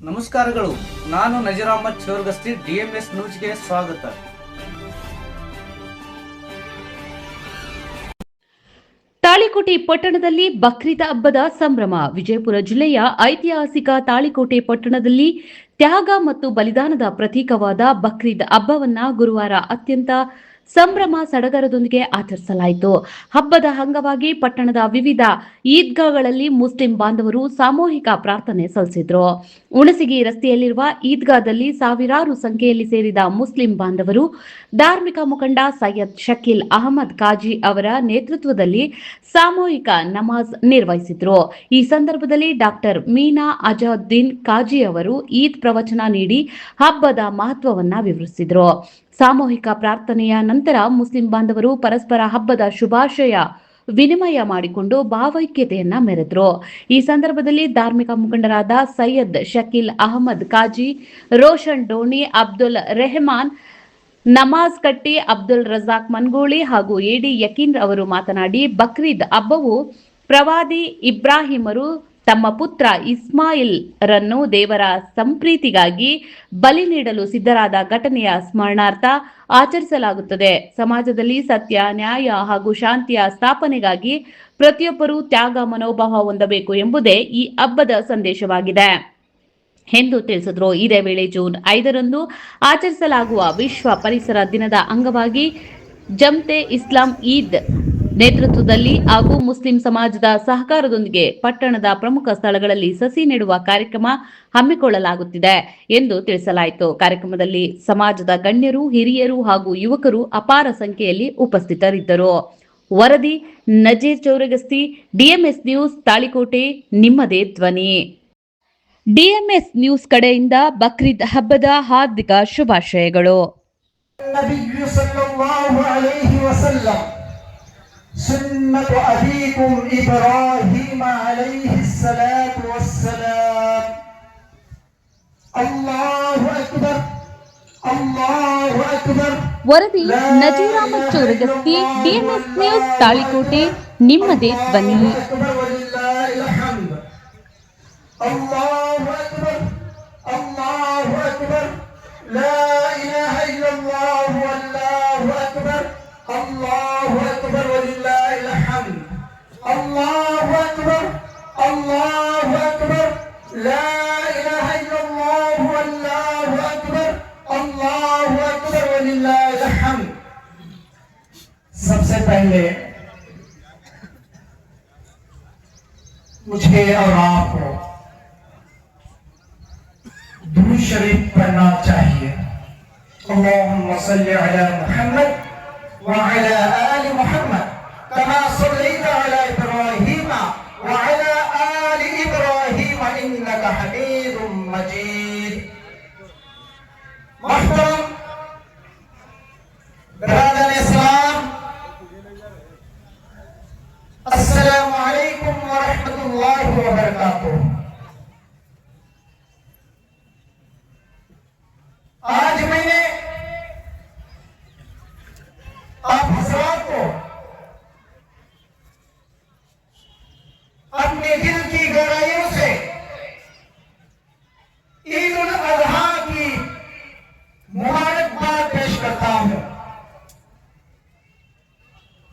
ನಮಸ್ಕಾರಗಳು. ನಾನು ನಜೀರ್ ಅಹಮದ್ ಚೋರ್ಗಸ್ತಿ, DMS ನ್ಯೂಸ್ಗೆ ಸ್ವಾಗತ. ತಾಳಿಕೋಟೆ ಪಟ್ಟಣದಲ್ಲಿ ಬಕ್ರೀದ್ ಹಬ್ಬದ ಸಂಭ್ರಮ. ವಿಜಯಪುರ ಜಿಲ್ಲೆಯ ಐತಿಹಾಸಿಕ ತಾಳಿಕೋಟೆ ಪಟ್ಟಣದಲ್ಲಿ ತ್ಯಾಗ ಮತ್ತು ಬಲಿದಾನದ ಪ್ರತೀಕವಾದ ಬಕ್ರೀದ್ ಹಬ್ಬವನ್ನ ಗುರುವಾರ ಅತ್ಯಂತ ಸಂಭ್ರಮ ಸಡಗರದೊಂದಿಗೆ ಆಚರಿಸಲಾಯಿತು. ಹಬ್ಬದ ಅಂಗವಾಗಿ ಪಟ್ಟಣದ ವಿವಿಧ ಈದ್ಗಾಗಳಲ್ಲಿ ಮುಸ್ಲಿಂ ಬಾಂಧವರು ಸಾಮೂಹಿಕ ಪ್ರಾರ್ಥನೆ ಸಲ್ಲಿಸಿದ್ರು. ಹುಣಸಗಿ ರಸ್ತೆಯಲ್ಲಿರುವ ಈದ್ಗಾದಲ್ಲಿ ಸಾವಿರಾರು ಸಂಖ್ಯೆಯಲ್ಲಿ ಸೇರಿದ ಮುಸ್ಲಿಂ ಬಾಂಧವರು ಧಾರ್ಮಿಕ ಮುಖಂಡ ಸೈಯದ್ ಶಕೀಲ್ ಅಹಮದ್ ಕಾಜಿ ಅವರ ನೇತೃತ್ವದಲ್ಲಿ ಸಾಮೂಹಿಕ ನಮಾಜ್ ನಿರ್ವಹಿಸಿದ್ರು. ಈ ಸಂದರ್ಭದಲ್ಲಿ ಡಾಕ್ಟರ್ ಮೀನಾ ಅಜಾವುದ್ದೀನ್ ಕಾಜಿ ಅವರು ಈದ್ ಪ್ರವಚನ ನೀಡಿ ಹಬ್ಬದ ಮಹತ್ವವನ್ನ ವಿವರಿಸಿದರು. ಸಾಮೂಹಿಕ ಪ್ರಾರ್ಥನೆಯ ನಂತರ ಮುಸ್ಲಿಂ ಬಾಂಧವರು ಪರಸ್ಪರ ಹಬ್ಬದ ಶುಭಾಶಯ ವಿನಿಮಯ ಮಾಡಿಕೊಂಡು ಭಾವೈಕ್ಯತೆಯನ್ನ ಮೆರೆದರು. ಈ ಸಂದರ್ಭದಲ್ಲಿ ಧಾರ್ಮಿಕ ಮುಖಂಡರಾದ ಸೈಯದ್ ಶಕೀಲ್ ಅಹಮದ್ ಕಾಜಿ, ರೋಷನ್ ಡೋಣಿ, ಅಬ್ದುಲ್ ರೆಹಮಾನ್ ನಮಾಜ್ ಕಟ್ಟಿ, ಅಬ್ದುಲ್ ರಜಾಕ್ ಮನ್ಗೋಳಿ ಹಾಗೂ ಎಡಿ ಯಕೀನ್ ಅವರು ಮಾತನಾಡಿ, ಬಕ್ರೀದ್ ಹಬ್ಬವು ಪ್ರವಾದಿ ಇಬ್ರಾಹಿಮರು ತಮ್ಮ ಪುತ್ರ ಇಸ್ಮಾಯಿಲ್ ರನ್ನು ದೇವರ ಸಂಪ್ರೀತಿಗಾಗಿ ಬಲಿ ನೀಡಲು ಸಿದ್ಧರಾದ ಘಟನೆಯ ಸ್ಮರಣಾರ್ಥ ಆಚರಿಸಲಾಗುತ್ತದೆ. ಸಮಾಜದಲ್ಲಿ ಸತ್ಯ, ನ್ಯಾಯ ಹಾಗೂ ಶಾಂತಿಯ ಸ್ಥಾಪನೆಗಾಗಿ ಪ್ರತಿಯೊಬ್ಬರೂ ತ್ಯಾಗ ಮನೋಭಾವ ಹೊಂದಬೇಕು ಎಂಬುದೇ ಈ ಹಬ್ಬದ ಸಂದೇಶವಾಗಿದೆ ಎಂದು ತಿಳಿಸಿದರು. ಇದೇ ವೇಳೆ ಜೂನ್ 5ರಂದು ಆಚರಿಸಲಾಗುವ ವಿಶ್ವ ಪರಿಸರ ದಿನದ ಅಂಗವಾಗಿ ಜಮ್ತೆ ಇಸ್ಲಾಂ ಈದ್ ನೇತೃತ್ವದಲ್ಲಿ ಹಾಗೂ ಮುಸ್ಲಿಂ ಸಮಾಜದ ಸಹಕಾರದೊಂದಿಗೆ ಪಟ್ಟಣದ ಪ್ರಮುಖ ಸ್ಥಳಗಳಲ್ಲಿ ಸಸಿ ನೆಡುವ ಕಾರ್ಯಕ್ರಮ ಹಮ್ಮಿಕೊಳ್ಳಲಾಗುತ್ತಿದೆ ಎಂದು ತಿಳಿಸಲಾಯಿತು. ಕಾರ್ಯಕ್ರಮದಲ್ಲಿ ಸಮಾಜದ ಗಣ್ಯರು, ಹಿರಿಯರು ಹಾಗೂ ಯುವಕರು ಅಪಾರ ಸಂಖ್ಯೆಯಲ್ಲಿ ಉಪಸ್ಥಿತರಿದ್ದರು. ವರದಿ ನಜೀರ್ ಚೌರಗಸ್ತಿ, DMS ನ್ಯೂಸ್, ತಾಳಿಕೋಟೆ, ನಿಮ್ಮದೇ ಧ್ವನಿ. DMS ನ್ಯೂಸ್ ಕಡೆಯಿಂದ ಬಕ್ರೀದ್ ಹಬ್ಬದ ಹಾರ್ದಿಕ ಶುಭಾಶಯಗಳು. سنة أبيكم إبراهيم عليه الصلاة والسلام. الله أكبر الله أكبر. ವರದಿ ನಜೀರ್ ಅಹಮದ್ ಚೌರಗಸ್ತಿ, DMS ನ್ಯೂಸ್, ತಾಳಿಕೋಟೆ, ನಿಮ್ಮದೇ ಧ್ವನಿ. الله أكبر الله أكبر. لا إله إلا الله والله أكبر. الله أكبر ولله الحمد. الله أكبر الله أكبر. لا إله إلا الله والله أكبر. الله أكبر ولله الحمد. सबसे पहले मुझे और आपको दुरूद शरीफ पढ़ना चाहिए. अल्लाहुम्मा सल्ली अला मुहम्मद وعلى آل محمد كما صليت على إبراهيم وعلى آل إبراهيم إنك حميد مجيد. محترم برادر इस्लाम, अस्सलाम वालेकुम व रहमतुल्लाहि व बरकातुहू. आज मैंने आप हज़रात को अपने दिल की गहराइयों से ईद उल अज़हा की मुबारकबाद पेश करता हूं.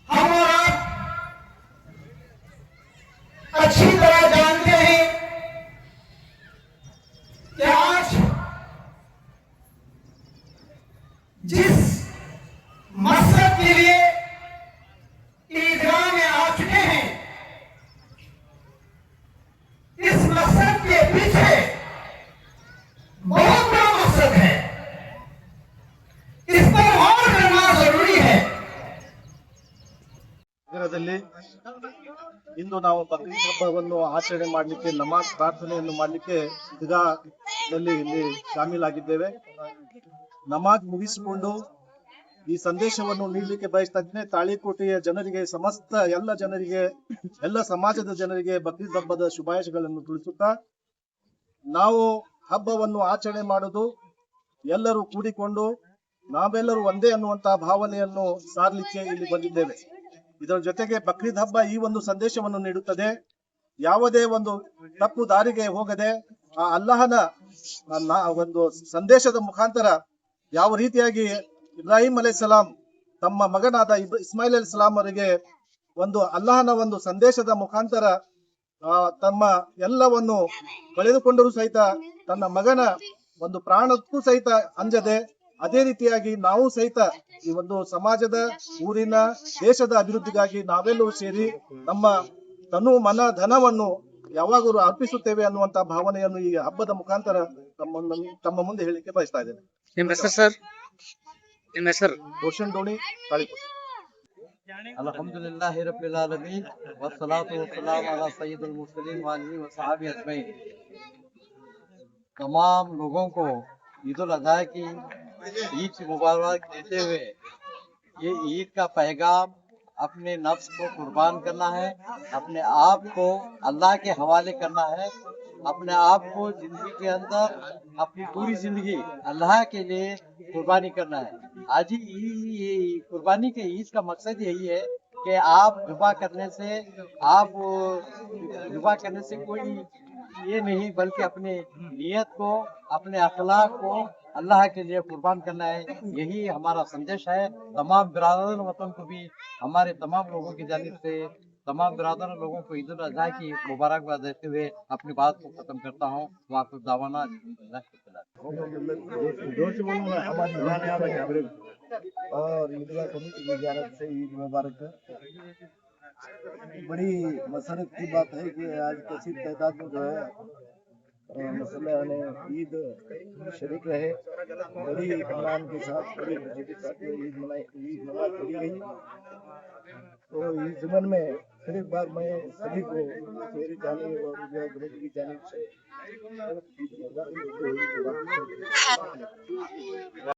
हम और आप अच्छी तरह जानते हैं कि आज जिस मकसद के लिए ईदगाह में आ चुके हैं, इस मकसद के पीछे बहुत बड़ा मकसद है. इस पर गौर करना जरूरी है. ನಗರದಲ್ಲಿ ಇಂದು ನಾವು ಬಕ್ರೀದ್ ಹಬ್ಬವನ್ನು ಆಚರಣೆ ಮಾಡಲಿಕ್ಕೆ, ನಮಾಜ್ ಪ್ರಾರ್ಥನೆಯನ್ನು ಮಾಡಲಿಕ್ಕೆ ಈದ್ಗಾಹದಲ್ಲಿ ಇಲ್ಲಿ ಶಾಮೀಲಾಗಿದ್ದೇವೆ. ನಮಾಜ್ ಮುಗಿಸಿಕೊಂಡು ಈ ಸಂದೇಶವನ್ನು ನೀಡಲಿಕ್ಕೆ ಬಯಸ್ತಾ ಇದ್ದೇನೆ. ತಾಳಿಕೋಟೆಯ ಜನರಿಗೆ, ಸಮಸ್ತ ಎಲ್ಲ ಜನರಿಗೆ, ಎಲ್ಲ ಸಮಾಜದ ಜನರಿಗೆ ಬಕ್ರೀದ್ ಹಬ್ಬದ ಶುಭಾಶಯಗಳನ್ನು ತಿಳಿಸುತ್ತಾ, ನಾವು ಹಬ್ಬವನ್ನು ಆಚರಣೆ ಮಾಡೋದು ಎಲ್ಲರೂ ಕೂಡಿಕೊಂಡು ನಾವೆಲ್ಲರೂ ಒಂದೇ ಅನ್ನುವಂತಹ ಭಾವನೆಯನ್ನು ಸಾರಲಿಕ್ಕೆ ಇಲ್ಲಿ ಬಂದಿದ್ದೇವೆ. ಇದರ ಜೊತೆಗೆ ಬಕ್ರೀದ್ ಹಬ್ಬ ಈ ಒಂದು ಸಂದೇಶವನ್ನು ನೀಡುತ್ತದೆ. ಯಾವುದೇ ಒಂದು ತಪ್ಪು ದಾರಿಗೆ ಹೋಗದೆ ಆ ಅಲ್ಲಾಹನ ಒಂದು ಸಂದೇಶದ ಮುಖಾಂತರ ಯಾವ ರೀತಿಯಾಗಿ ಇಬ್ರಾಹಿಂ ಅಲೈಹಿಸ್ಸಲಾಂ ತಮ್ಮ ಮಗನಾದ ಇಸ್ಮಾಯಿಲ್ ಅಲೈಹಿಸ್ಸಲಾಂ ಅವರಿಗೆ ಒಂದು ಅಲ್ಲಾಹನ ಒಂದು ಸಂದೇಶದ ಮುಖಾಂತರ ತಮ್ಮ ಎಲ್ಲವನ್ನು ಕಳೆದುಕೊಂಡರೂ ಸಹಿತ ತನ್ನ ಮಗನ ಒಂದು ಪ್ರಾಣಕ್ಕೂ ಸಹಿತ ಅಂಜದೆ, ಅದೇ ರೀತಿಯಾಗಿ ನಾವು ಸಹಿತ ಈ ಒಂದು ಸಮಾಜದ, ಊರಿನ, ದೇಶದ ಅಭಿವೃದ್ಧಿಗಾಗಿ ನಾವೆಲ್ಲರೂ ಸೇರಿ ನಮ್ಮ ತನು ಮನ ಧನವನ್ನು ಯಾವಾಗಲೂ ಅರ್ಪಿಸುತ್ತೇವೆ ಅನ್ನುವಂತ ಭಾವನೆಯನ್ನು ಈ ಹಬ್ಬದ ಮುಖಾಂತರ ತಮ್ಮ ಮುಂದೆ ಹೇಳಿಕೆ ಬಯಸ್ತಾ ಇದ್ದೇನೆ. ನಿಮ್ಮ ಹೆಸರು ಸರ್? ನಿಮ್ಮ ಹೆಸರು? ರೋಷನ್ ಡೋಣಿ, ತಾಳಿಕೋಟೆ. अल्हम्दुलिल्लाह रब्बिल आलमीन वस्सलातु वस्सलाम अला सय्यिदिल मुरसलीन व आलिहि व सहाबी अजमईन। तमाम लोगों को ईद उल अज़हा की ईद की मुबारक देते हुए ये ईद का पैगाम अपने नफ्स को कुर्बान करना है, अपने आप को अल्लाह के हवाले करना है, अपने आप को जिंदगी के अंदर अपनी पूरी जिंदगी अल्लाह के लिए कुर्बानी करना है। आज ये कुर्बानी के ईद का मकसद यही है कि आप जुबा करने से कोई ये नहीं, बल्कि अपने नियत को, अपने अखलाक को अल्लाह के लिए कुर्बान करना है। यही हमारा संदेश है। तमाम बिरादर वतन को भी हमारे तमाम लोगों की जानिब से तमाम बिरादर लोगों को ईद उल अज़हा की मुबारकबाद देते हुए अपनी बात को खत्म करता हूँ। वाक़िफ़ दावाना और ईदगाह कमेटी की ज़ियारत से ईद मुबारक। बड़ी मसरत की बात है कि आज कसीर तादाद में जो है मुसल्मान ईद शरीक रहे, बड़ी इत्मीनान के साथ, बड़ी खुशी के साथ ईद नमाज पढ़ी गई। तो इस ज़मन में फिर एक बार मैं सभी को मेरी जानिब और ईदगाह कमेटी की जानिब से